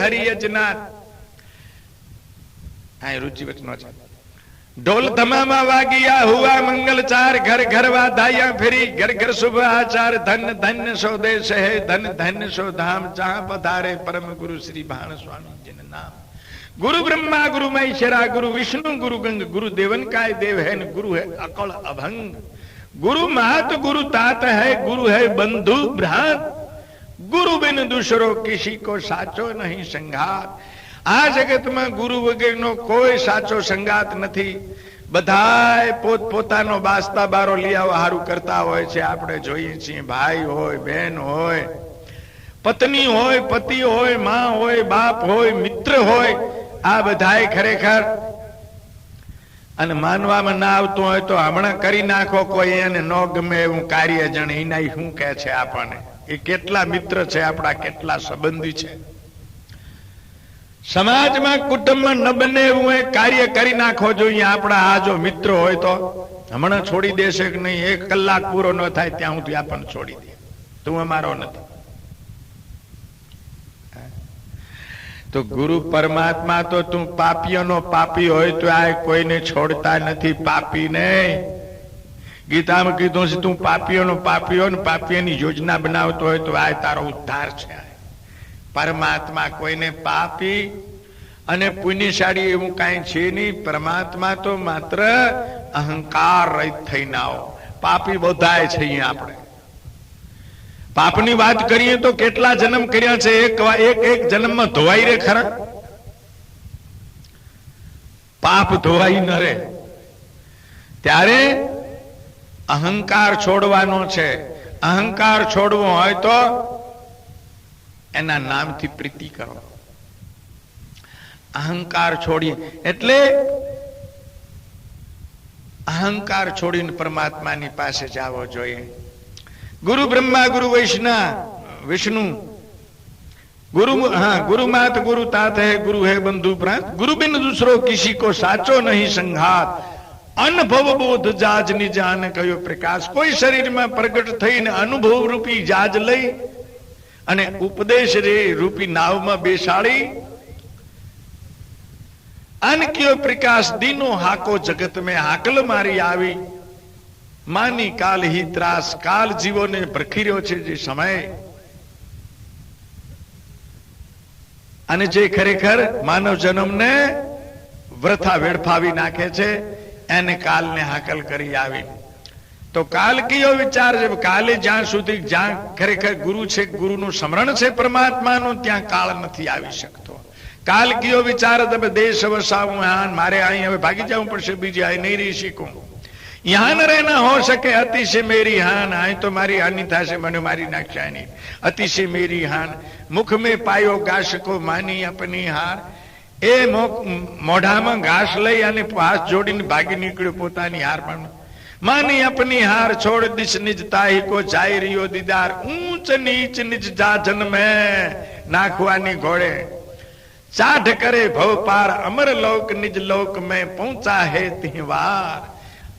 ધરી અજનાર. આ રુચિ વચનો છે. ઢોલ ધમામાં વાગિયા હુઆ મંગલ ચાર, ઘર ઘર વાધાયા ફેરી, ઘર ઘર શુભ આચાર. ધન ધન્ય સો દેશ હે, ધન ધન્ય સો ધામ, જહાં પધારે પરમ ગુરુ શ્રી ભાણ સ્વામી જન નામ. गुरु ब्रह्मा गुरु महेश्वरा गुरु विष्णु गुरु गंग, गुरु देवन काय देव है, गुरु है अकल अभंग. गुरु महत गुरु तात है, गुरु है बंधु भ्रात. गुरु बिन दूसरो किसी को साचो नहीं संगात. आ जगत में गुरु वगैरनो कोई साचो संगात નથી. બધાય પોત પોતાનો બાસ્તા બારો લીયા હારું કરતા હોય છે. આપણે જોઈએ છીએ ભાઈ હોય, બહેન હોય, પત્ની હોય, પતિ હોય, માં હોય, બાપ હોય, મિત્ર હોય, આ બધાય ખરેખર અને માનવામાં ના આવતું હોય તો હમણાં કરી નાખો કોઈ એને ન ગમે એવું કાર્ય. જણ એના શું કહે છે આપણને, એ કેટલા મિત્ર છે આપણા, કેટલા સંબંધી છે. સમાજમાં કુટુંબમાં ન બને એવું કાર્ય કરી નાખો જોઈએ આપણા. આ જો મિત્ર હોય તો હમણાં છોડી દેશે કે નહીં, 1 કલાક પૂરો ન થાય ત્યાં સુધી આપણને છોડી દે. તું અમારો નથી. તો ગુરુ પરમાત્મા તો તું પાપીઓનો પાપી હોય તો આ કોઈને છોડતા નથી. પાપી નહીં, ગીતામાં કીધું છે તું પાપીઓનો પાપીઓ ને પાપીઓની યોજના બનાવતો હોય તો આ તારો ઉદ્ધાર છે. પરમાત્મા કોઈને પાપી અને પુણ્યશાળી એવું કાંઈ છે નહીં. પરમાત્મા તો માત્ર અહંકાર રહિત થઈને આવો. પાપી બધાય છે. અહીંયા આપણે પાપની વાત કરીએ તો કેટલા જન્મ કર્યા છે. એક જન્મમાં ધોવાઈ રે ખરા? પાપ ધોવાઈ ન રે. ત્યારે અહંકાર છોડવાનો છે. અહંકાર છોડવો હોય તો એના નામથી પ્રીતિ કરો. અહંકાર છોડીએ એટલે અહંકાર છોડીને પરમાત્માની પાસે જવો જોઈએ. गुरु ब्रह्मा गुरु विष्णु गुरु, हाँ गुरु मात गुरु तात है, गुरु है बंधु भ्रात. गुरु बिन दूसरो किसी को साचो नहीं संघात. अनुभव बोध जाज निजान कयो प्रकाश. कोई शरीर में प्रगट थઈને અનુભવ રૂપી જાજ લઈ અને ઉપદેશ રે રૂપી નાવમાં બેસાડી અન કયો પ્રકાશ દીનો હાકો જગત में હાકલ મારી આવી. માની કાલ હી ત્રાસ. કાલ જીવોને ભરખી રહ્યો છે જે સમય, અને જે ખરેખર માનવ જન્મને વ્રથા વેડફાવી નાખે છે એને કાલને હાકલ કરી આવી. તો કાલ કયો વિચાર છે? કાલે જ્યાં સુધી જ્યાં ખરેખર ગુરુ છે, ગુરુનું સ્મરણ છે પરમાત્માનું, ત્યાં કાળ નથી આવી શકતો. કાલ કયો વિચાર તમે દેશ વસાવું, મારે અહીં હવે ભાગી જવું પડશે, બીજે અહીં નહીં રહી શકું, यहाँ न रहना हो सके अतिशय मेरी हान. आए तो मारी हानि थाशे, મને મારી નાખશે નહીં. અતિશય મેરી હાન. મુખ में पायो घास को मानी अपनी हार. એ મોઢામાં ઘાસ લઈ અને હાથ જોડીને ભાગી નીકળ્યો પોતાની હાર. પણ માની अपनी हार छोड़ दिश निज ताही को जाय रियो दीदार. ऊंच नीच निज जाजन में नाखवानी घोड़े चाठ करे भव पार. अमर लोक निज लोक में पहुंचा है तिहवार.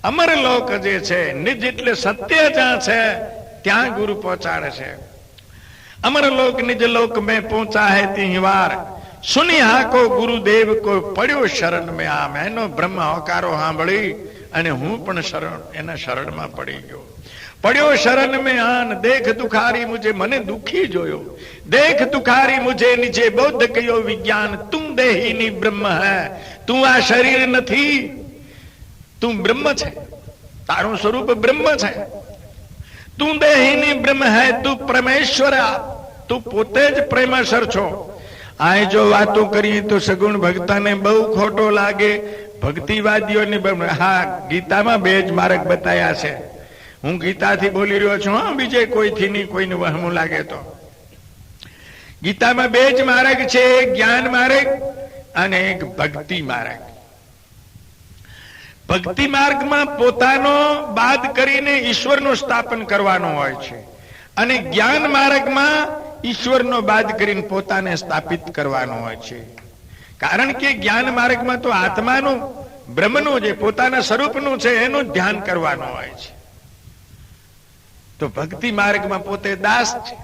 અમરલોક જે છે નિજ એટલે સત્ય જ્યાં છે ત્યાં ગુરુ પહોંચાડે છે. અમરલોક નિજ લોક મેં પહોંચા હે તિહવાર. સુની હાકો ગુરુદેવ કો પડ્યો શરણ મેં આમ. એનો બ્રહ્મ હોકારો સાંભળી અને હું પણ એના શરણમાં પડી ગયો. પડ્યો શરણ મેં આન. દેખ દુખારી મુજે, મને દુખી જોયો. દેખ દુખારી મુજે નીચે બૌદ્ધ કયો વિજ્ઞાન. તું દેહીની બ્રહ્મ હૈ, તું આ શરીર નથી, તું બ્રહ્મ છે. તારું સ્વરૂપ બ્રહ્મ છે. તું દેહીની બ્રહ્મ હૈ, તું પરમેશ્વર, તું પોતે જ પ્રેમેશ્વર છો. આ જો વાતો કરીએ તો સગુણ ભક્તને બહુ ખોટો લાગે. ભક્તિવાદીઓને હા, ગીતામાં 2 જ માર્ગ બતાયા છે. હું ગીતાથી બોલી રહ્યો છું, હા, બીજે કોઈથી નહીં. કોઈને વહમું લાગે તો ગીતામાં 2 જ માર્ગ છે. એક જ્ઞાન માર્ગ અને એક ભક્તિ માર્ગ. ભક્તિ માર્ગમાં પોતાનો બાદ કરીને ઈશ્વરનું સ્થાપન કરવાનું હોય છે, અને જ્ઞાન માર્ગમાં ઈશ્વરનો બાદ કરીને પોતાને સ્થાપિત કરવાનું હોય છે. કારણ કે જ્ઞાન માર્ગમાં તો આત્માનું, બ્રહ્મનું, જે પોતાના સ્વરૂપનું છે એનું ધ્યાન કરવાનું હોય છે. તો ભક્તિ માર્ગમાં પોતે દાસ છે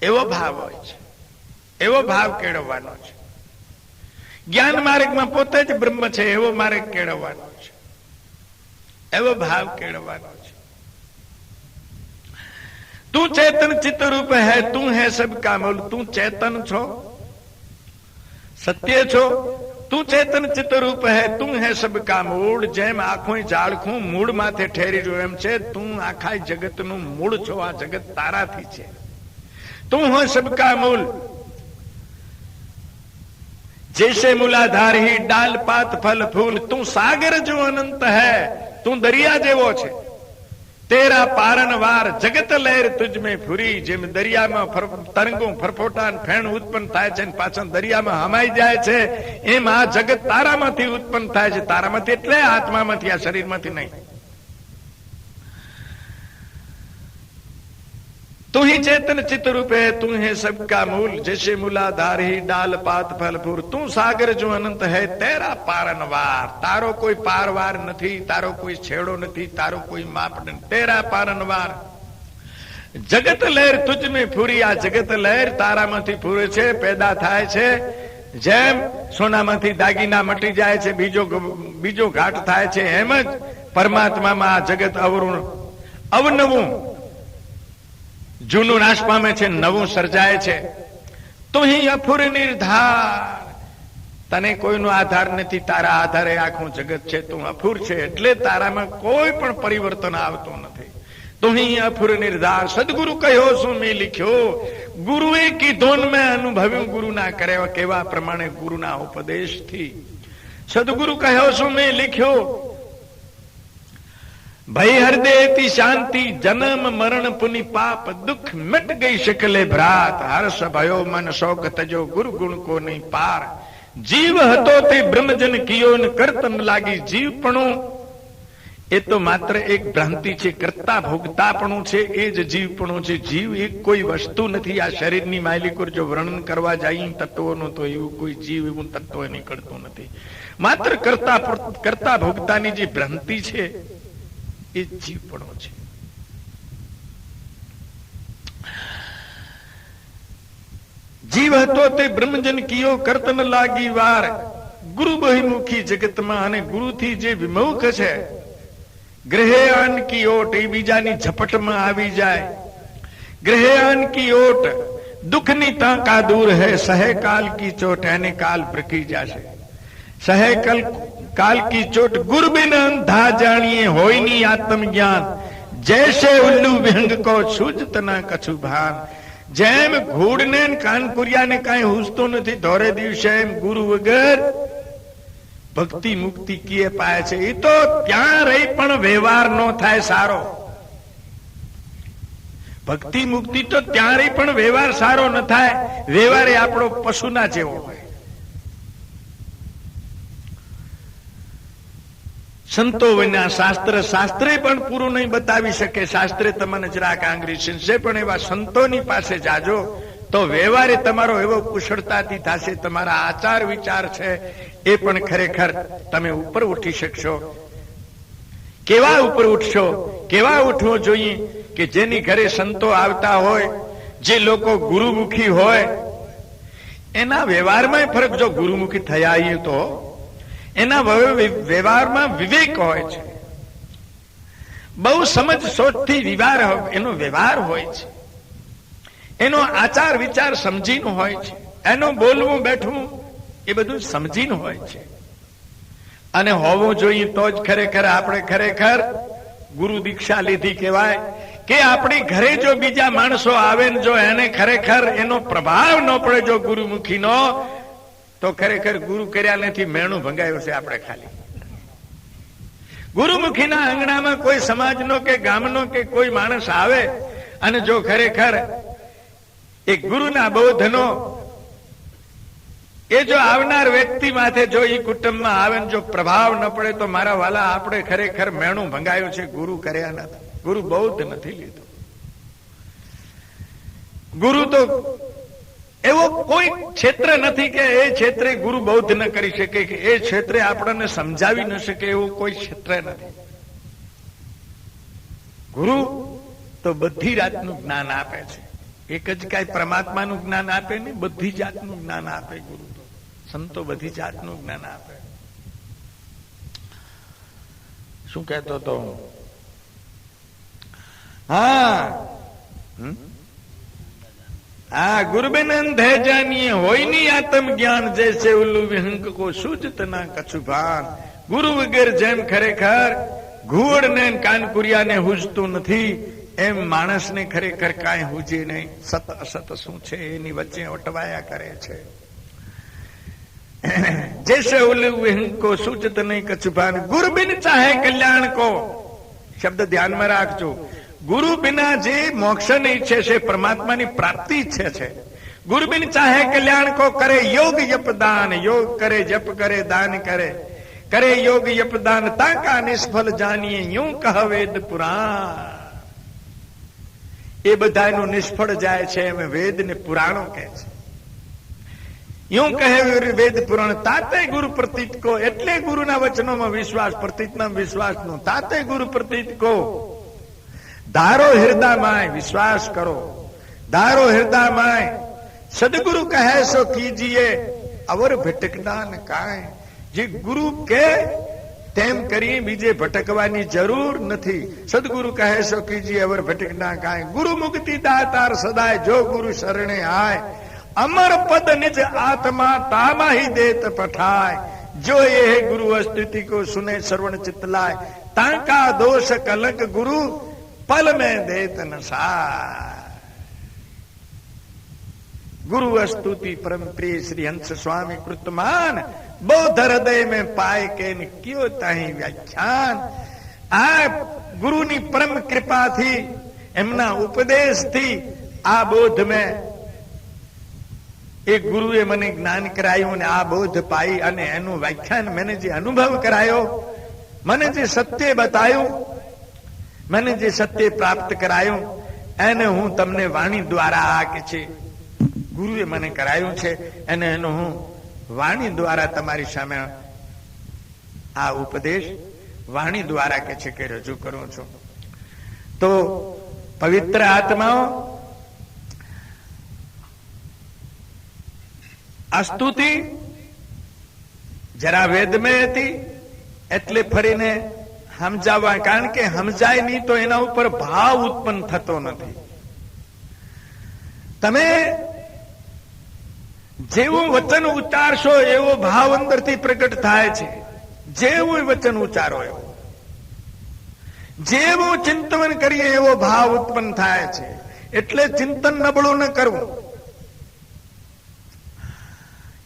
એવો ભાવ હોય છે. એવો ભાવ કેળવવાનો છે. જ્ઞાન માર્ગમાં પોતે જ બ્રહ્મ છે એવો માર્ગ કેળવવાનો છે, એવો ભાવ કેળવવાનો છે. તું ચેતન ચિત્ત રૂપ હૈ, તું હૈ સબકા મૂળ. તું ચેતન છો, સત્ય છો. તું ચેતન ચિત્ત રૂપ હૈ, તું હૈ સબકા મૂળ. જેમ આખું ઝાડખું મૂળ માથે ઠેરી રહ્યું એમ છે, તું આખા જગતનું મૂળ છો. આ જગત તારાથી છે. તું હો સબકા મૂળ. जैसे मूलाधार ही डाल पात फल फूल. તું સાગર જો અનંત હૈ, તું દરિયા જેવો છે. તેરા પારનવાર જગત લહેર તુજ મેં ફૂરી. જેમ દરિયામાં તરંગો ફરફોટા ફેણ ઉત્પન્ન થાય છે, પાછળ દરિયામાં હમાઈ જાય છે, એમ આ જગત તારામાંથી ઉત્પન્ન થાય છે. તારામાંથી એટલે આત્મામાંથી, આ શરીરમાંથી નહીં. तू ही चेतन चित्त रूप है, तू है सबका मूल. जैसे मूलाधार ही डाल पात फल फूल. तू सागर जो अनंत है, तेरा पारनवार. तारो कोई पारवार નથી, તારો કોઈ છેડો નથી, તારો કોઈ માપદંડ. તેરા પારનવાર જગત લહેર તુજ મેં ફૂરી. આ જગત લહેર તારામાંથી ફૂરે છે, પેદા થાય છે. જેમ સોનામાંથી દાગીના મટી જાય છે, બીજો ઘાટ થાય છે, એમ જ પરમાત્મામાં આ જગત અવનવું, જૂનું નાશ પામે છે, નવું સર્જાય છે. તો અહીં અફુર નિર્ધાર. તને કોઈનો આધાર નથી, તારા આધારે આખું જગત છે. તું અફુર છે એટલે તારામાં કોઈ પણ પરિવર્તન આવતું નથી. તો અહીં અફુર નિર્ધાર. સદગુરુ કહ્યો શું મેં લખ્યો. ગુરુએ કીધો ને મેં અનુભવ્યું. ગુરુના કર્યા કેવા પ્રમાણે, ગુરુના ઉપદેશથી. સદગુરુ કહ્યો શું મેં લખ્યો. ભય હૃદયથી શાંતિ, જન્મ મરણ પુનિ પાપ, દુઃખ મિટ ગઈ શકલે ભ્રાત. હર્ષ ભયો મન શોક તજો, ગુરુ ગુણ કો નહીં પાર. જીવ હતો તે બ્રહ્મજન કિયો ને કરતન લાગી. જીવપણું એ તો માત્ર એક ભ્રાંતિ છે, કરતા ભોગતાપણું છે, એ જ જીવપણું છે. જીવ એક કોઈ વસ્તુ નથી. આ શરીરની માલિકો જો વર્ણન કરવા જાય તત્વોનું, તો એવું કોઈ જીવ એવું તત્વ નીકળતું નથી. માત્ર કરતા ભોગતાની જે ભ્રાંતિ છે એ જીવપણો છે. જીવ હતો તે બ્રહ્મજન કિયો, કરતન લાગી વાર. ગુરુ બહિમુખી જગતમાં, અને ગુરુથી જે વિમુખ છે, ગ્રહે અન કી ઓટ, એ બીજાની ઝપટમાં આવી જાય. ગ્રહે અન કી ઓટ, દુઃખની તાકા દૂર હે. સહે કાલ કી ચોટ, એને કાલ પ્રકી જશે. સહે કાલ કી ચોટ, ગુર બિન અંધા જાણીએ, હોય ની આત્મ જ્ઞાન. જૈસે ઉલ્લુ વિહંગ કો, સૂજત ના કછુ ભાન. જેમ ઘોડને કાનકુરિયાને કાંઈ હુસતો નથી ધોરે દિવસે, એમ ગુરુ વગર ભક્તિ મુક્તિ કીએ પાય છે. એ તો ત્યાં રહી પણ વ્યવહાર નો થાય સારો. ભક્તિ મુક્તિ તો ત્યાં રહી પણ વ્યવહાર સારો ન થાય. વ્યવહાર એ આપણો પશુના જેવો હોય. સંતો વિના શાસ્ત્રે પણ પૂરું નહીં બતાવી શકે. શાસ્ત્રે તમને જરાક આંગળી છે, પણ એવા સંતોની પાસે જાજો તો વ્યવહારે તમારો એવો કુશળતાથી થશે. તમારા આચાર વિચાર છે એ પણ ખરેખર તમે ઉપર ઉઠી શકશો. કેવા ઉપર ઉઠશો, કેવા ઉઠવો જોઈએ કે જેની ઘરે સંતો આવતા હોય, જે લોકો ગુરુમુખી હોય, એના વ્યવહારમાં ફરક. જો ગુરુમુખી થયા તો એના વ્યવહારમાં વિવેક હોય છે. બહુ સમજ સોચથી એનો વ્યવહાર હોય છે. એનો આચાર વિચાર સમજીને હોય છે. એનું બોલવું બેઠવું એ બધું સમજીને હોય છે. અને હોવું જોઈએ તો જ ખરેખર આપણે ખરેખર ગુરુ દીક્ષા લીધી કહેવાય. કે આપણી ઘરે જો બીજા માણસો આવે ને જો એને ખરેખર એનો પ્રભાવ ન પડે જો ગુરુમુખીનો, તો ખરેખર ગુરુ કર્યા નથી, મેણું ભંગાયું છે આપણે ખાલી. ગુરુમુખીના આંગણામાં કોઈ સમાજનો કે ગામનો કે કોઈ માણસ આવે અને જો ખરેખર એક ગુરુના બોધનો એ જો આવનાર વ્યક્તિ માથે જો એ કુટુંબમાં આવે ને જો પ્રભાવ ન પડે, તો મારા વાલા આપણે ખરેખર મેણું ભંગાયું છે. ગુરુ કર્યા નથી, ગુરુ બૌદ્ધ નથી લીધું. ગુરુ તો એવો કોઈ ક્ષેત્ર નથી કે એ ક્ષેત્રે ગુરુ બૌદ્ધ ન કરી શકે, કે એ ક્ષેત્રે આપણને સમજાવી ન શકે, એવું કોઈ ક્ષેત્ર નથી. ગુરુ તો બધી રાતનું જ્ઞાન આપે છે. એક જ કઈ પરમાત્માનું જ્ઞાન આપે ને, બધી જાતનું જ્ઞાન આપે ગુરુ. તો સંતો બધી જાતનું જ્ઞાન આપે. શું કહેતો હતો? હા ગુરુબેન અંધે જાનીએ હોય ની આત્મ જ્ઞાન, જૈસે ઉલ્લુ વિહંક કો સૂજત ના કછુ ભાન. ગુરુ વગર જેમ ખરેખર ઘુવડ ને કાનકુરિયાને હુજતું નથી, એમ માણસને ખરેખર કાંઈ હુજે નહીં. સત અસત શું છે એની વચ્ચે અટવાયા કરે છે. જૈસે ઉલ્લુ વિહંક કો સૂજત નહીં કછુ ભાન. ગુરુ બિન ચાહે કલ્યાણ કો, શબ્દ ધ્યાનમાં રાખજો. ગુરુ બિના જે મોક્ષને ઈચ્છે છે, પરમાત્માની પ્રાપ્તિ ઈચ્છે છે, ગુરુ બિન ચાહે કલ્યાણ કો કરે યોગ યપ દાન. યોગ કરે, જપ કરે, દાન કરે, કરે યોગ યપ દાન. તાકા નિષ્ફળ જાનીએ યું કહ વેદ પુરાણ. એ બધાનું નિષ્ફળ જાય છે એમ વેદ ને પુરાણો કહે છે. યું કહે વેદ પુરાણ. તાતે ગુરુ પ્રતીત કો, એટલે ગુરુના વચનોમાં વિશ્વાસ, પ્રતીતના વિશ્વાસનો. તાતે ગુરુ પ્રતીત કો ધારો હૃદયમાં વિશ્વાસ કરો. ધારો હૃદયમાં સદગુરુ કહે સો કીજીએ, અવર ભટકના ન કાંઈ. જે ગુરુ કે તેમ કરી બીજે ભટકવાની જરૂર નથી. સદગુરુ કહે સો કીજીએ, અવર ભટકના કાંઈ. ગુરુ મુક્તિ દાતાર સદાય, જો ગુરુ શરણે આય. અમર પદ નિજ આત્મા તામા ही देत पठाय. जो ये है गुरु स्तुति को सुने श्रवण चित लाय. ताका दोष कलंक गुरु पल में देत नसाय. गुरु स्तुति परम प्रिय श्री हंस स्वामी कृतमान, बौद्ध हृदय में पाए के क्यों ताही व्याख्यान. आ गुरुની પરમ કૃપાથી, એમના ઉપદેશથી આ બોધ મેં, એક ગુરુએ મને જ્ઞાન કરાયું અને આ બોધ પાઈ, અને એનું વ્યાખ્યાન મને જે અનુભવ કરાયો, મને જે સત્ય બતાયું, મને જે સત્ય પ્રાપ્ત કરાયું, એને હું તમને વાણી દ્વારા, આ કે છે ગુરુએ મને કરાયું છે, અને એનો હું વાણી દ્વારા તમારી સામે આ ઉપદેશ વાણી દ્વારા કે છે કે રજૂ કરું છું. તો પવિત્ર આત્માઓ, આ સ્તુતિ જરા વેદમય હતી એટલે ફરીને સમજાવવા, કારણ કે સમજાય નહીં તો એના ઉપર ભાવ ઉત્પન્ન થતો નથી. તમે જેવું વચન ઉચ્ચારશો એવો ભાવ અંદરથી પ્રગટ થાય છે. જેવું વચન ઉચ્ચારો એવો, જેવું ચિંતન કરીએ એવો ભાવ ઉત્પન્ન થાય છે. એટલે ચિંતન નબળું ન કરવું,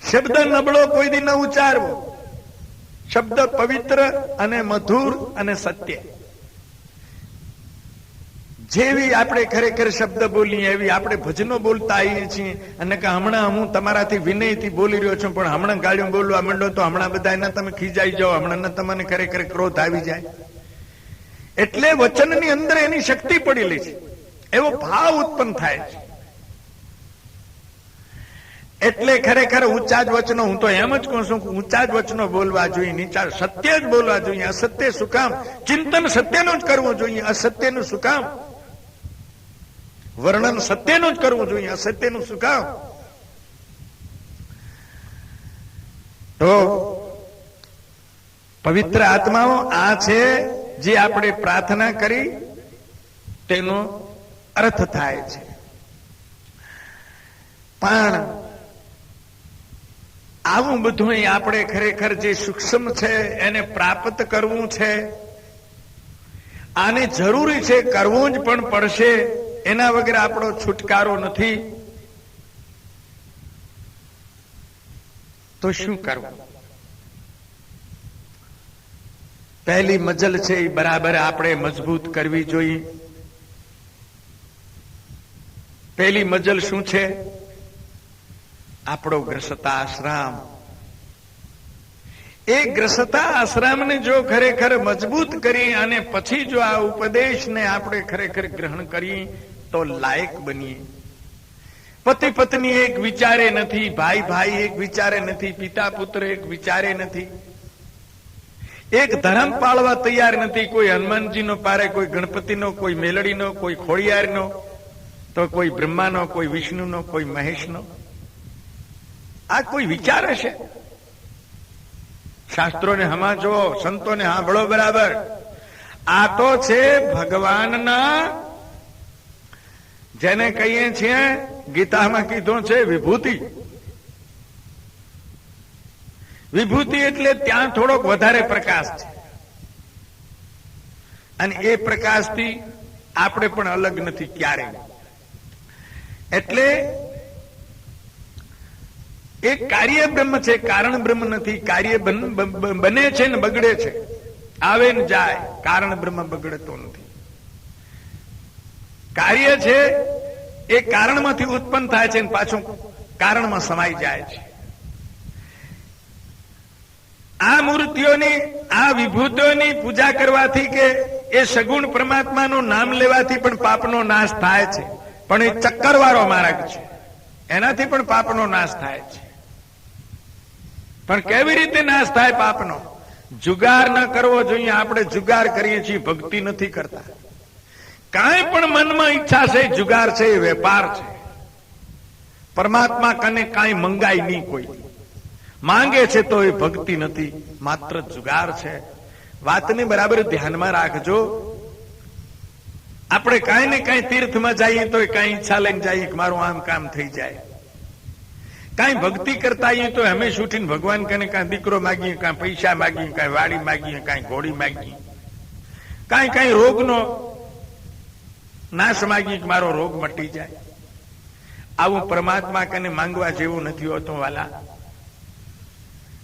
શબ્દ નબળો કોઈ દી ન ઉચ્ચારવો. શબ્દ પવિત્ર અને મધુર અને સત્ય, જેવી આપણે ખરેખર શબ્દ બોલીએ એવી આપણે ભજનો બોલતા આવીએ છીએ. અને કે હમણાં હું તમારાથી વિનયથી બોલી રહ્યો છું, પણ હમણાં ગાળ્યું બોલવા માંડો તો હમણાં બધા એના તમે ખીજાઈ જાઓ, હમણાં તમને ખરેખર ક્રોધ આવી જાય. એટલે વચનની અંદર એની શક્તિ પડેલી છે, એવો ભાવ ઉત્પન્ન થાય છે. એટલે ખરેખર ઊંચા જ વચનો, હું તો એમ જ કહું છું કે ઊંચા જ વચનો બોલવા જોઈએ, નીચા સત્ય જ બોલવા જોઈએ. અસત્ય શું કામ? ચિંતન સત્યનું જ કરવું જોઈએ, અસત્યનું શું કામ? વર્ણન સત્યનું જ કરવું જોઈએ, અસત્યનું શું કામ? તો પવિત્ર આત્માઓ, આ છે જે આપણે પ્રાર્થના કરી તેનો અર્થ થાય છે. પણ આવું બધું આપણે ખરેખર જે સૂક્ષ્મ છે એને પ્રાપ્ત કરવું છે. આને જરૂરી છે, કરવું જ પણ પડશે. એના વગર આપણો છુટકારો નથી. તો શું કરવું? પહેલી મજલ છે એ બરાબર આપણે મજબૂત કરવી જોઈએ. પહેલી મજલ શું છે? આપણો ગ્રસતા આશ્રમ. એ ગ્રસતા આશ્રમને જો ખરેખર મજબૂત કરી અને પછી જો આ ઉપદેશને આપણે ખરેખર ગ્રહણ કરીએ તો લાયક બનીએ. પતિ પત્ની એક વિચારે નથી, ભાઈ ભાઈ એક વિચારે નથી, પિતા પુત્ર એક વિચારે નથી, એક ધર્મ પાળવા તૈયાર નથી. કોઈ હનુમાનજીનો પારે, કોઈ ગણપતિનો, કોઈ મેલડીનો, કોઈ ખોડિયારનો, તો કોઈ બ્રહ્માનો, કોઈ વિષ્ણુનો, કોઈ મહેશનો? આ કોઈ વિચાર હશે? શાસ્ત્રોને હમાજો, સંતોને સાંભળો બરાબર. આ તો છે ભગવાનના, જેને કહીએ છીએ ગીતામાં કીધું છે વિભૂતિ. વિભૂતિ એટલે ત્યાં થોડોક વધારે પ્રકાશ છે, અને એ પ્રકાશથી આપણે પણ અલગ નથી ક્યારેય. એટલે એ કાર્ય બ્રહ્મ છે, કારણ બ્રહ્મ નથી. કાર્ય બને છે ને બગડે છે, આવે ને જાય. કારણ બ્રહ્મ બગડતો નથી. કાર્ય છે એ કારણમાંથી ઉત્પન્ન થાય છે ને પાછું કારણમાં સમાઈ જાય છે. આ મૂર્તિઓની, આ વિભૂતિઓની પૂજા કરવાથી કે એ સગુણ પરમાત્માનું નામ લેવાથી પણ પાપનો નાશ થાય છે, પણ એ ચક્કરવાળો માર્ગ છે, એનાથી પણ પાપનો નાશ થાય છે. પણ કેવી રીતે નાશ થાય પાપનો? જુગાર ન કરવો જોઈએ. આપણે જુગાર કરીએ છીએ, ભક્તિ નથી કરતા. કાંઈ પણ મનમાં ઈચ્છા છે, જુગાર છે, એ વેપાર છે. પરમાત્મા કને કાંઈ મંગાય નહીં. કોઈ માંગે છે તો એ ભક્તિ નથી, માત્ર જુગાર છે. વાતને બરાબર ધ્યાનમાં રાખજો. આપણે કાંઈ ને કાંઈ તીર્થમાં જઈએ તો કાંઈ ઈચ્છા લઈને જઈએ કે મારું આમ કામ થઈ જાય. કાંઈ ભક્તિ કરતા આવીએ તો હંમેશા ઉઠીને ભગવાન કને કાંઈ દીકરો માગીએ, કાંઈ પૈસા માગીએ, કાંઈ વાડી માગીએ, કાંઈ ઘોડી માગીએ, કાંઈ રોગનો નાશ માગીએ કે મારો રોગ મટી જાય. આવું પરમાત્મા કને માંગવા જેવું નથી હોતું વાલા.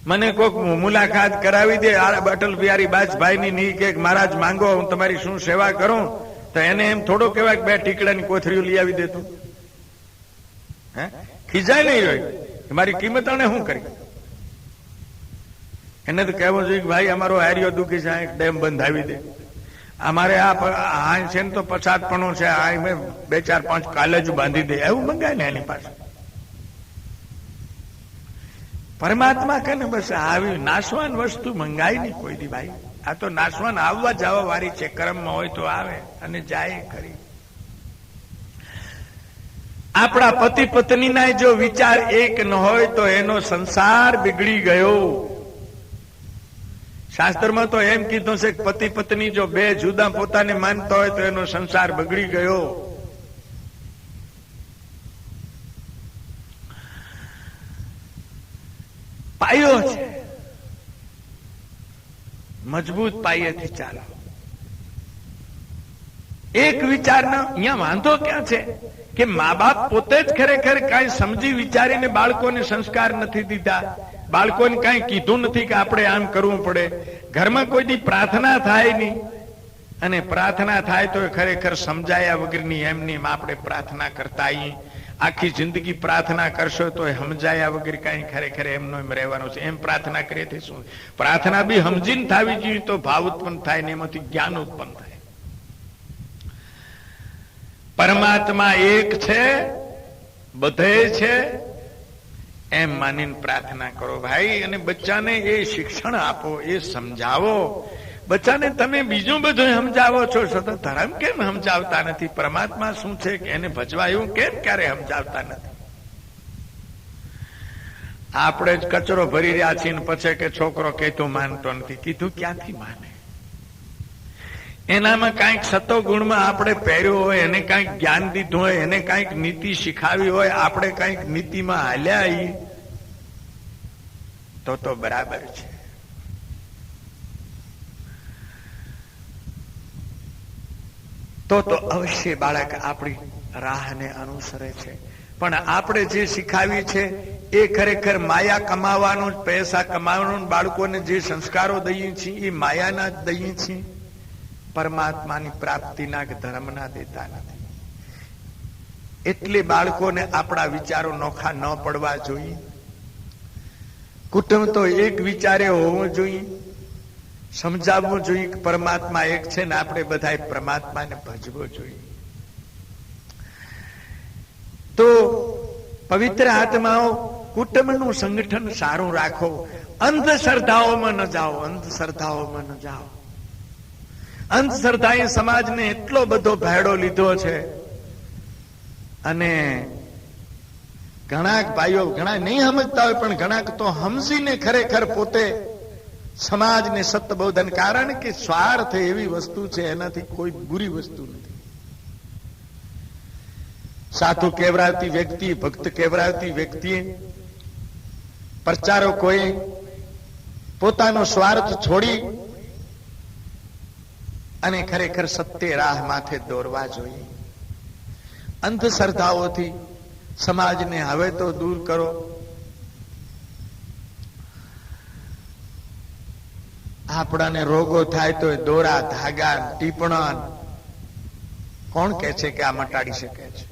મને કોઈક મુલાકાત કરાવી દે અટલ બિહારી વાજપેયીની ની કે મહારાજ માંગો, હું તમારી શું સેવા કરું, તો એને એમ થોડો કહેવાય કે 2 ટીકડાની કોથળીઓ લઈ આવી દેતું? હે, ખીજાય નહીં હોય મારી કિંમત આને શું કરી? એને તો કહેવું જોઈએ કે ભાઈ અમારો હારિયો દુખી છે, ડેમ બંધાવી દે. અમારે આ છે ને તો પછાતપણું છે, આ મેં 2, 4, 5 કાલેજ બાંધી દે, એવું મંગાય ને એની પાસે. પરમાત્મા કે ને બસ આવી નાશવાન વસ્તુ મંગાય નહીં કોઈ દી ભાઈ. આ તો નાશવાન આવવા જવા વાળી છે. કર્મમાં હોય તો આવે અને જાય ખરી. આપણા પતિ પત્નીના જો વિચાર એક ન હોય તો એનો સંસાર બિગડી ગયો. શાસ્ત્રમાં તો એમ કીધું છે કે પતિ પત્ની જો 2 જુદા પોતાને માનતા હોય તો એનો સંસાર બગડી ગયો. પાયો છે, મજબૂત પાયેથી ચાલો. એક વિચારના અહીંયા વાંધો ક્યાં છે કે મા બાપ પોતે જ ખરેખર કાંઈ સમજી વિચારીને બાળકોને સંસ્કાર નથી દીધા. બાળકોને કાંઈ કીધું નથી કે આપણે આમ કરવું પડે. ઘરમાં કોઈ દી પ્રાર્થના થાય નહીં, અને પ્રાર્થના થાય તો ખરેખર સમજાયા વગરની એમની આપણે પ્રાર્થના કરતા આવીએ. આખી જિંદગી પ્રાર્થના કરશો તો સમજાયા વગર કઈ ખરેખર એમનો એમ રહેવાનું છે. એમ પ્રાર્થના કરીએ શું? પ્રાર્થના બી સમજીને થવી જોઈએ તો ભાવ ઉત્પન્ન થાય ને એમાંથી જ્ઞાન ઉત્પન્ન થાય. પરમાત્મા એક છે, બધે છે, એમ માનીને પ્રાર્થના કરો ભાઈ. અને બચ્ચાને એ શિક્ષણ આપો, એ સમજાવો. બચ્ચાને તમે બીજું બધું સમજાવો છો, સતત ધર્મ કેમ સમજાવતા નથી? પરમાત્મા શું છે કે એને ભજવા એવું કેમ ક્યારે સમજાવતા નથી? આપણે જ કચરો ભરી રહ્યા છીએ ને પછી કે છોકરો કહેતું માનતો નથી. કીધું ક્યાંથી માને? એનામાં કાંઈક સતો ગુણમાં આપણે પહેર્યો હોય, એને કાંઈક જ્ઞાન દીધું હોય, એને કાંઈક નીતિ શીખાવી હોય, આપણે કાંઈક નીતિમાં હાલ્યા આવીએ તો બરાબર છે. તો અવશ્ય બાળક આપણી રાહને અનુસરે છે. પણ આપણે જે શીખાવી છે એ ખરેખર માયા કમાવાનું, પૈસા કમાવાનું, બાળકોને જે સંસ્કારો દઈએ છીએ એ માયાના જ દઈએ છીએ. પરમાત્માની પ્રાપ્તિના કે ધર્મના દેતા નથી. એટલે બાળકોને આપણા વિચારો નોખા ન પડવા જોઈએ. કુટુંબ તો એક વિચારે હોવો જોઈએ. સમજાવવું જોઈએ કે પરમાત્મા એક છે ને આપણે બધા પરમાત્માને ભજવો જોઈએ. તો પવિત્ર આત્માઓ કુટુંબનું સંગઠન સારું રાખો. અંધશ્રદ્ધાઓમાં ન જાઓ, અંધશ્રદ્ધાઓમાં ન જાઓ. અંધશ્રદ્ધાએ સમાજને એટલો બધો ભેડો લીધો છે. અને ઘણા ભાઈઓ ઘણા નહીં સમજતા હોય, પણ ઘણા તો સમજીને ખરેખર પોતે સમાજને સત્બોધન, કારણ કે સ્વાર્થ એવી વસ્તુ છે એનાથી કોઈ બુરી વસ્તુ નથી. સાધુ કહેવરાતી વ્યક્તિ, ભક્ત કહેવરાતી વ્યક્તિ, પ્રચારકોએ પોતાનો સ્વાર્થ છોડી અને ખરેખર સત્ય રાહ માથે દોરવા જોઈએ. અંધશ્રદ્ધાઓથી સમાજને હવે તો દૂર કરો. આપણાને રોગો થાય તો દોરા ધાગા ટીપણા કોણ કે છે કે આ મટાડી શકે છે?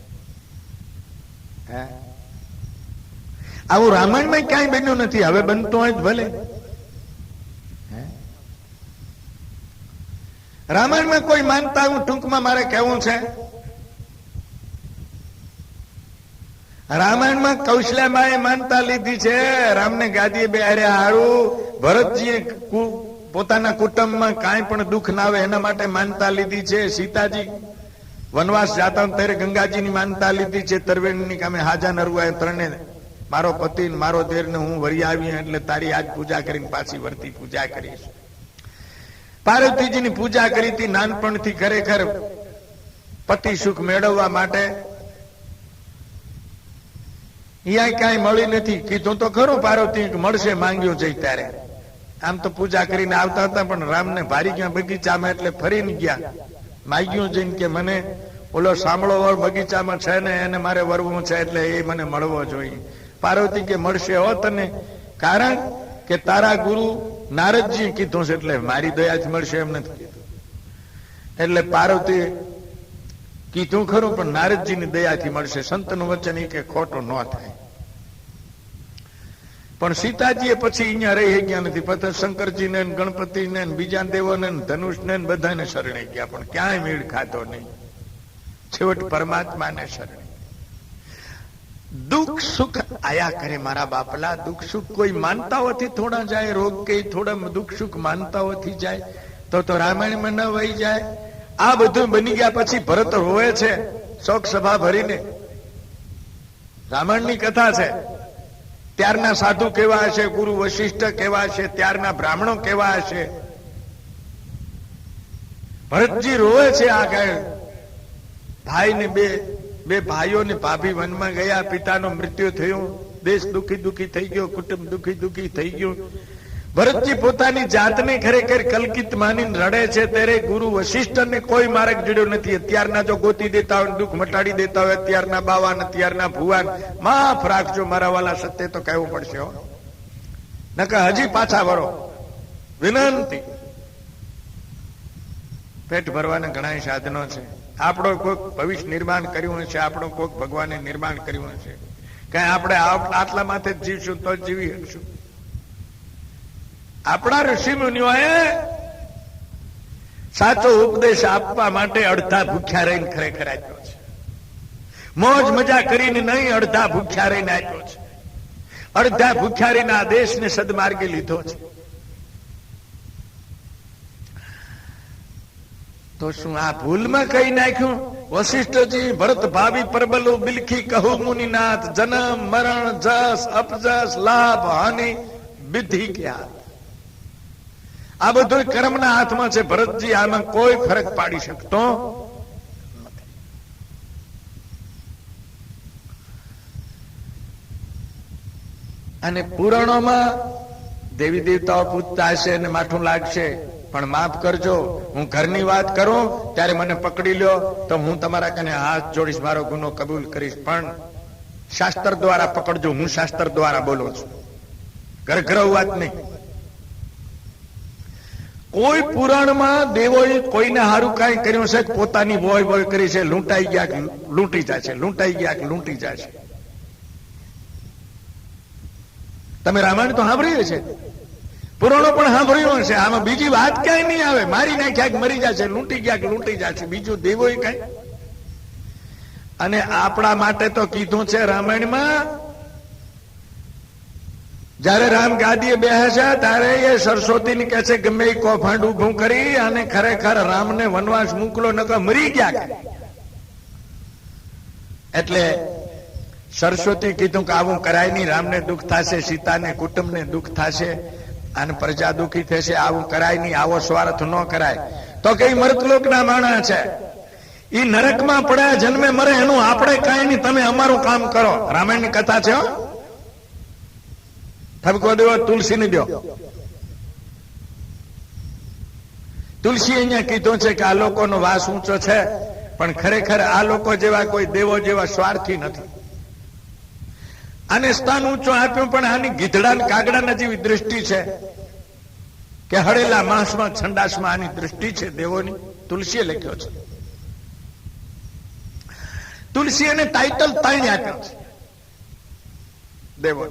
આવું રામાયણમાં ક્યાંય બન્યું નથી. હવે બનતું હોય ભલે. રામાયણમાં કોઈ માનતા, હું ટૂંકમાં મારે કહેવું છે, રામાયણમાં કૌશલ્યાબાએ માનતા લીધી છે. રામને ગાદીએ બેહાર્યા હારું, ભરતજીએ પોતાના કુટુંબમાં કાંઈ પણ દુઃખ ના આવે એના માટે માનતા લીધી છે. સીતાજી વનવાસ જાતા ત્યારે ગંગાજીની માનતા લીધી છે. તરવેણની કામે હાજા નરવા ત્રણે, મારો પતિ મારો દેર ને હું વરી આવી એટલે તારી આજ પૂજા કરીને પાછી વર્તી પૂજા કરીશ. પાર્વતીજીની પૂજા કરી હતી નાનપણથી. ખરેખર પતિ સુખ મેળવવા માટે અહીંયા કાંઈ મળી નથી. કીધું તો ખરું પાર્વતી મળશે, માંગ્યો જઈ ત્યારે. આમ તો પૂજા કરીને આવતા હતા, પણ રામને ભારી ગયા બગીચામાં એટલે ફરીને ગયા. માગ્યું જઈને કે મને ઓલો સાંભળો વળ બગીચામાં છે ને એને મારે વરવું છે એટલે એ મને મળવો જોઈએ. પાર્વતી કે મળશે હો તને, કારણ કે તારા ગુરુ નારદજી કીધું છે એટલે મારી દયાથી મળશે એમ નથી કીધું. એટલે પાર્વતી કીધું ખરું, પણ નારદજીની દયાથી મળશે. સંતનું વચન એ કે ખોટું ન થાય. પણ સીતાજીએ પછી અહીંયા રહી ગયા નથી. પછી શંકરજીને ગણપતિને બીજા દેવોને ધનુષને બધાને શરણે ગયા, પણ ક્યાંય મેળ ખાતો નહીં. છેવટ પરમાત્માને શરણે. દુઃખ સુખ આયા કરે મારા બાપલા. દુઃખ સુખ કોઈ માનતાઓથી થોડા જાય, રોગ કે થોડા દુઃખ સુખ માનતાઓથી જાય તો રામાયણમાં ન વહી જાય. આ બધું બની ગયા પછી ભરત રોવે છે શોક સભા ભરીને. રામાયણની કથા છે. ત્યારના સાધુ કેવા હશે, ગુરુ વશિષ્ઠ કેવા હશે, ત્યારના બ્રાહ્મણો કેવા હશે. ભરતજી રોવે છે. આ ભાઈ ને બે ભાઈઓ ને ભાભી વનમાં ગયા, પિતાનો મૃત્યુ થયું, દેશ દુખી દુખી થઈ ગયો, કુટુંબ દુખી દુખી થઈ ગયું. ભરતજી પોતાની જાતને ખરેખર કલકિત માનીને રડે છે. ત્યારે ગુરુ વશિષ્ઠને કોઈ માર્ગ જડ્યો નથી. અત્યારના જો ગોતી દેતા હોય, દુઃખ મટાડી દેતા હોય, અત્યારના બાવાન અત્યારના ભુવાન, માફ રાખજો મારા વાલા, સત્ય તો કહેવું પડશે હો, નકર હજી પાછા વરો. વિનંતી. પેટ ભરવાના ઘણા સાધનો છે. આપણો કોઈક ભવિષ્ય નિર્માણ કર્યું હશે, આપણો કોઈક ભગવાને નિર્માણ કર્યું હશે. કઈ આપણે આટલા માથે જ જીવશું તો જીવી શકશું. આપણા ઋષિ મુનિઓએ સાચો ઉપદેશ આપવા માટે અડધા ભૂખ્યા રહીને ખરેખર આપ્યો છે. મોજ મજા કરીને નહીં, અડધા ભૂખ્યા રહીને આપ્યો છે. અડધા ભૂખ્યા રહીને આ દેશને સદમાર્ગે લીધો છે. તો શું આ ભૂલમાં કઈ નાખ્યું? વશિષ્ઠજી ભરત ભાવી પરબલો બિલખી કહું મુનિનાથ, જન્મ મરણ જસ અપજસ લાભ હાનિ વિધિ ક્યાં. આ બધું કર્મના હાથમાં છે. ભરતજી આમાં કોઈ ફરક પાડી શકતો નથી. અને પુરાણોમાં દેવી દેવતાઓ પૂછતા હશે અને માઠું લાગશે, પણ માફ કરજો, હું ઘરની વાત કરું ત્યારે મને પકડી લ્યો તો હું તમારા કને હાથ જોડીશ, મારો ગુનો કબૂલ કરીશ. પણ શાસ્ત્ર દ્વારા પકડજો. હું શાસ્ત્ર દ્વારા બોલું છું, ઘર વાત નહીં. કોઈ પુરાણમાં દેવોએ કોઈને હારું કાંઈ કર્યું છે, પોતાની વોય વોય કરી છે, લૂંટાઈ ગયા લૂંટી જશે, લૂંટાઈ ગયા લૂંટી જશે. તમે રામાયણ તો સાંભળ્યું છે, પુરાણો પણ સાંભળ્યું હશે. આમાં બીજી વાત ક્યાંય નહીં આવે. મારી નાખ્યા કે મરી જશે, લૂંટી ગયા કે લૂંટી જશે, બીજું દેવોએ કઈ. અને આપણા માટે તો કીધું છે રામાયણમાં, જયારે રામ ગાદીએ બેસે ત્યારે એ સરસ્વતીને કહે છે ગમે એ કૌભાંડ ઉભું કરી અને ખરેખર રામને વનવાસ મોકલો, નકર મરી ગયા. એટલે સરસ્વતી કીધું કે આવું કરાય નહીં, રામને દુઃખ થશે, સીતાને કુટુંબને દુઃખ થશે અને પ્રજા દુઃખી થશે, આવું કરાય નહીં, આવો સ્વાર્થ ન કરાય. તો કઈ મૃતલોકના માણસ છે, ઈ નરકમાં પડ્યા જન્મે મરે એનું આપણે કઈ નહીં, તમે અમારું કામ કરો. રામાયણની કથા છે. ઠપકો દેવો તુલસી ને દો. તુલસી અહીંયા કીધું છે કે આ લોકોનો વાસ ઊંચો છે, પણ ખરેખર આ લોકો જેવા કોઈ દેવો જેવા સ્વાર્થી નથી. આને સ્થાન ઊંચું આપ્યું, પણ આની ગીધડા કાગડા જેવી દૃષ્ટિ છે કે હળેલા માંસમાં છંડાસમાં આની દૃષ્ટિ છે દેવોની. તુલસીએ લખ્યો છે. તુલસી એને ટાઇટલ 3 આપ્યો છે દેવો.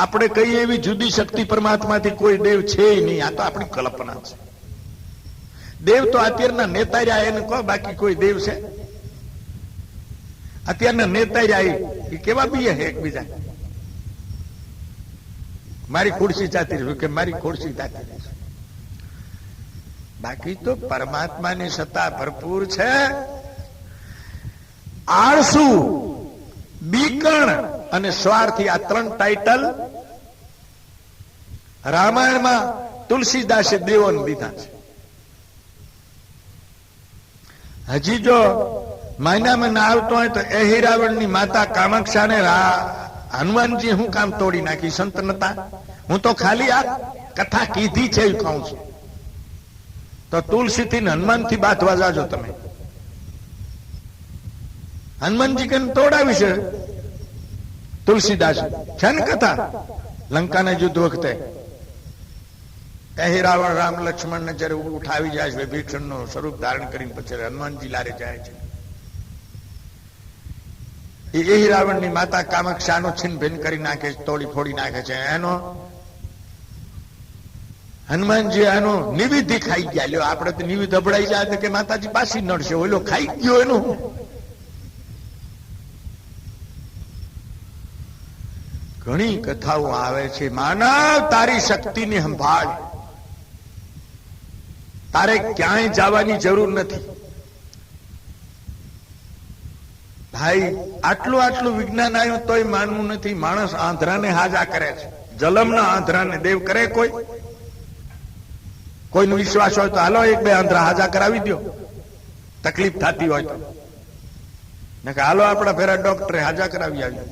આપણે કહીએ એવી જુદી શક્તિ પરમાત્માથી કોઈ દેવ છે નહીં, આ તો આપણી કલ્પના છે. દેવ તો અત્યારના નેતા રહ્યા એને કહો, બાકી કોઈ દેવ છે? અત્યારના નેતા રહ્યા એ કેવા બીએ છે એકબીજા, મારી ખુરશી ચાતી રહ્યું કે મારી ખુરશી ચાતી રહી. બાકી તો પરમાત્માની સત્તા ભરપૂર છે. આળસુ, બીકણ અને સ્વાર્થી આ 3 ટાઇટલ રામાયણમાં તુલસીદાસે દેવોને દીધા છે. હજી જો મહિનામાં ના આવતો હોય તો એહિરાવણની માતા કામાક્ષાને હનુમાનજી હું કામ તોડી નાખી? સંત નતા? હું તો ખાલી આ કથા કીધી છે એ કહું છું. તો તુલસીથી હનુમાનથી બાથવા જાજો તમે. હનુમાનજી કે તોડાવી છે તુલસીદાસ છે ને કથા. લંકાના યુદ્ધ વખતે એહિરાવણ રામ લક્ષ્મણ ને જયારે ઉઠાવી જાય છે, વિભીષણ નું સ્વરૂપ ધારણ કરીને પછી હનુમાનજી લારે જાય છે. એ રાવણ ની માતા કામાક્ષાનો છીન ભીન કરી નાખે છે, તોડી ફોડી નાખે છે. એનો હનુમાનજી એનો નિવિધિ ખાઈ ગયા. લ્યો આપણે તો નિવિધ અભડાઈ જાય કે માતાજી પાછી નડશે, ઓલો ખાઈ ગયો એનું. ઘણી કથાઓ આવે છે. માનવ તારી શક્તિની સંભાળ, તારે ક્યાંય જવાની જરૂર નથી. ભાઈ આટલું વિજ્ઞાન આવ્યું તોય માનવું નથી. માણસ આંધ્રાને હાજા કરે છે, જલમના આંધ્રાને દેવ કરે. કોઈનો વિશ્વાસ હોય તો હાલો 1-2 આંધ્રા હાજા કરાવી દો, તકલીફ થતી હોય તો. ને કે હાલો આપણા ફેરા ડોક્ટરે હાજા કરાવી આવી,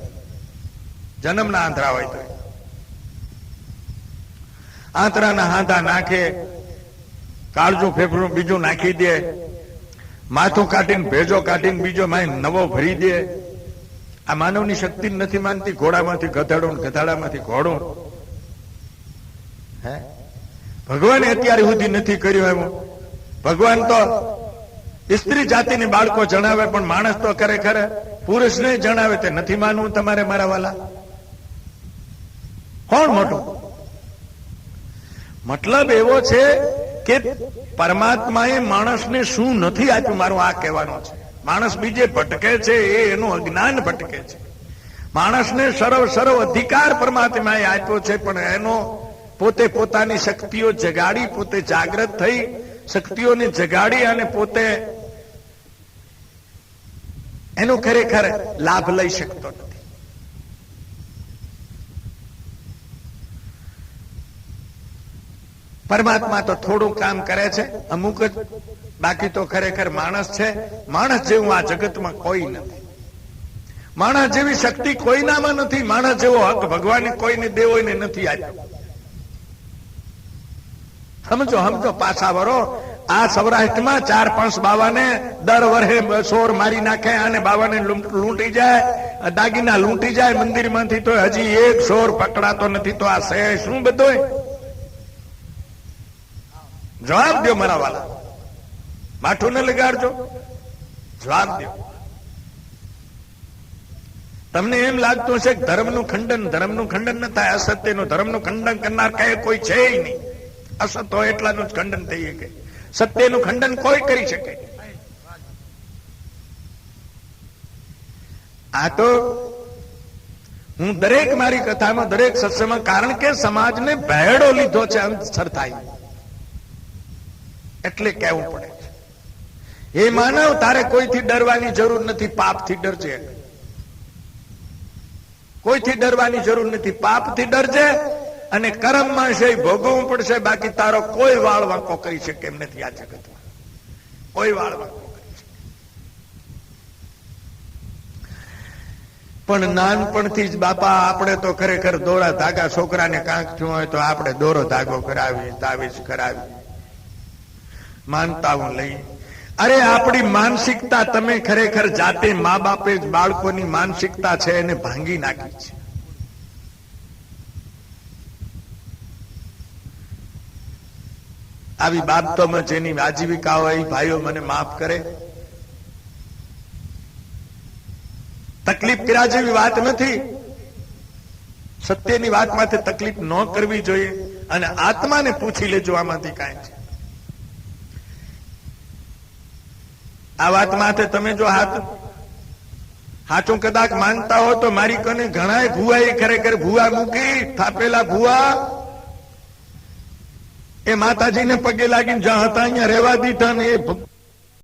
જન્મના આંધ્રા હોય તો. આંતરાના હાંધા નાખે, કાળજું ફેફડું બીજું નાખી દે, માથું કાઢીને ભેજો કાઢીને બીજો નવો ભરી દે. આ માનવની શક્તિ નથી માનતી. ઘોડામાંથી ગધેડું, ગધાડામાંથી ઘોડું. હે ભગવાને અત્યારે સુધી નથી કર્યું એવું. ભગવાન તો સ્ત્રી જાતિને બાળકો જણાવે, પણ માણસ તો ખરેખર પુરુષને જણાવે. તે નથી માનવું તમારે મારા વાલા? કોણ મોટું? મતલબ એવો છે કે પરમાત્માએ માણસને શું નથી આપ્યું, મારું આ કહેવાનું છે. માણસ બીજે ભટકે છે એ એનું અજ્ઞાન ભટકે છે. માણસને સર્વ અધિકાર પરમાત્માએ આપ્યો છે, પણ એનો પોતે પોતાની શક્તિઓ જગાડી, પોતે જાગૃત થઈ શક્તિઓને જગાડી અને પોતે એનો ખરેખર લાભ લઈ શકતો નથી. પરમાત્મા તો થોડું કામ કરે છે, અમુક જ. બાકી તો ખરેખર માણસ છે. માણસ જેવું આ જગતમાં કોઈ નથી. માણસ જેવી શક્તિ કોઈનામાં નથી. માણસ જેવો હક ભગવાને કોઈને દેવોને નથી આપ્યો. સમજો પાછા વરો. આ સૌરાષ્ટ્રમાં 4-5 બાવાને દર વર્ષે સોર મારી નાખે અને બાવાને લૂંટી જાય, દાગીના લૂંટી જાય મંદિરમાંથી, તો હજી એક સોર પકડાતો નથી. તો આ છે શું બધું? જવાબ દો મારા વાલા, માઠું ન લગાડજો, જવાબ દો. તમને એમ લાગતું હશે કે ધર્મનું ખંડન ન થાય, અસત્યનું ધર્મનું ખંડન કરનાર કહે કોઈ છે નહીં. અસત્ય હોય એટલાનું જ ખંડન થઈ શકે. સત્યનું ખંડન કોઈ કરી શકે. આ તો હું દરેક મારી કથામાં, દરેક સત્સંગમાં, કારણ કે સમાજને ભેડો લીધો છે અંતસર થાય એટલે કહેવું પડે છે. હે માનવ, તારે કોઈથી ડરવાની જરૂર નથી, પાપથી ડરજે. કોઈથી ડરવાની જરૂર નથી, પાપથી ડરજે. અને કર્મમાં છે ભોગવવું પડશે, બાકી તારો કોઈ વાળ વાંકો કરી શકે એમ નથી આ જગતમાં. કોઈ વાળ વાંકો કરી શકે. પણ નાનપણથી જ બાપા આપણે તો ખરેખર દોરા ધાગા, છોકરાને કાંક થયું હોય તો આપણે દોરો ધાગો કરાવી, તાવીજ કરાવી, માનતાઓ લઈ. અરે આપણી માનસિકતા તમે ખરેખર જાતે મા બાપે જ બાળકોની માનસિકતા છે એને ભાંગી નાખી છે. આવી બાબતોમાં જેની આજીવિકા હોય ભાઈઓ મને માફ કરે. તકલીફ કર્યા જેવી વાત નથી. સત્યની વાત માટે તકલીફ ન કરવી જોઈએ. અને આત્માને પૂછી લેજો આમાંથી કાંઈ છે. આ વાત માટે તમે જો હાચું કદાચ માનતા હો તો મારી કને ઘણા ભૂવા ખરેખર ભૂવા મૂકી થાપેલા ભૂવા એ માતાજીને પગે લાગીને જ્યાં હતા અહીંયા રહેવા દીધા ને એ